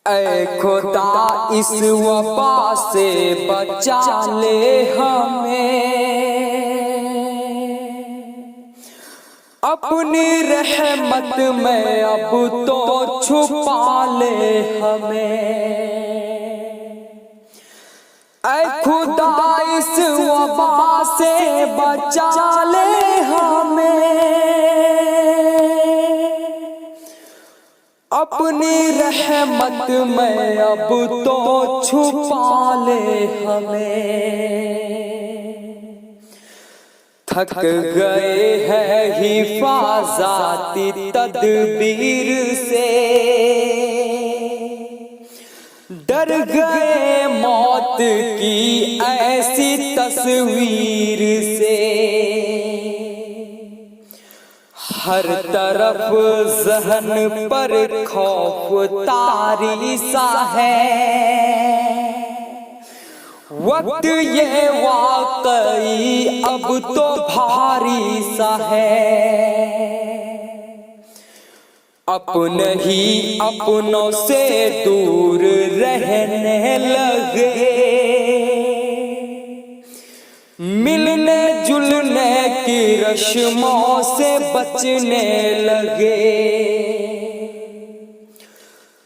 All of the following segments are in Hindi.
ऐ खुदा इस वबा से बचा ले हमें, अपनी रहमत में अब तो छुपा ले हमें। ऐ खुदा इस वबा से बचा ले हमें, अपनी रहमत में अब तो छुपा ले हमें। थक गए हैं हिफाज़ती तदबीर से, डर गए मौत की ऐसी तस्वीर से। हर तरफ ज़हन पर खौफ तारी सा है, वक्त ये वाकई अब तो भारी सा है। अपने ही अपनों से दूर रहने लगे, मिलने जुलने की रस्मों से बचने लगे।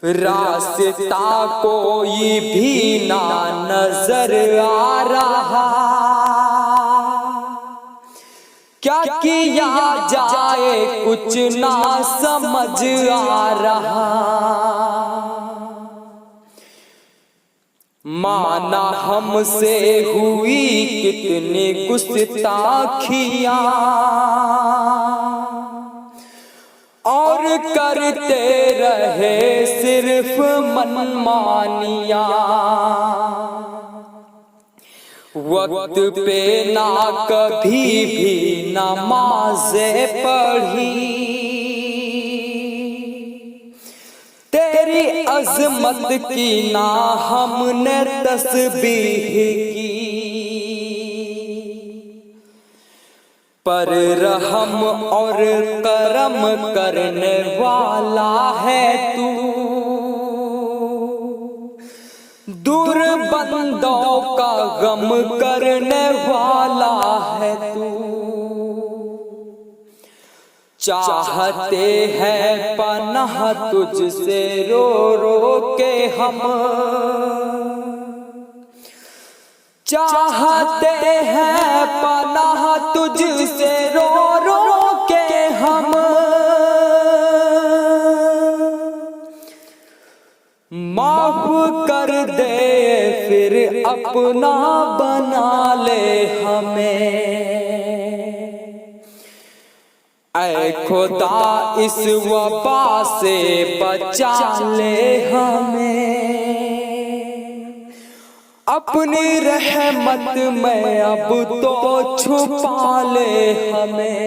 रास्ता कोई भी ना नजर आ रहा, क्या किया जाए कुछ ना समझ आ रहा। माना हमसे हुई कितनी गुस्ताखियां, और करते रहे सिर्फ मनमानियां। वक्त पे ना कभी भी नमाज़ें पढ़ी, तेरी अज़मत की ना हमने तस्बीह की। पर रहम और करम करने वाला है तू, दूर बंदों का गम करने वाला है तू। चाहते हैं पनाह तुझसे रो रो के हम, चाहते हैं पनाह तुझसे रो रो के हम। माफ कर दे फिर अपना बना ले हमें। ऐ खुदा इस वबा से बचा ले हमें, अपनी रहमत में अब तो छुपा ले हमें।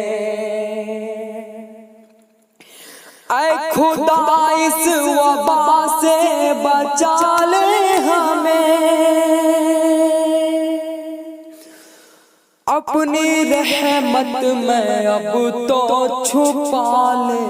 ऐ खुदा इस वबा से बचा ले हमें, अपनी रहमत में अब तो छुपा ले।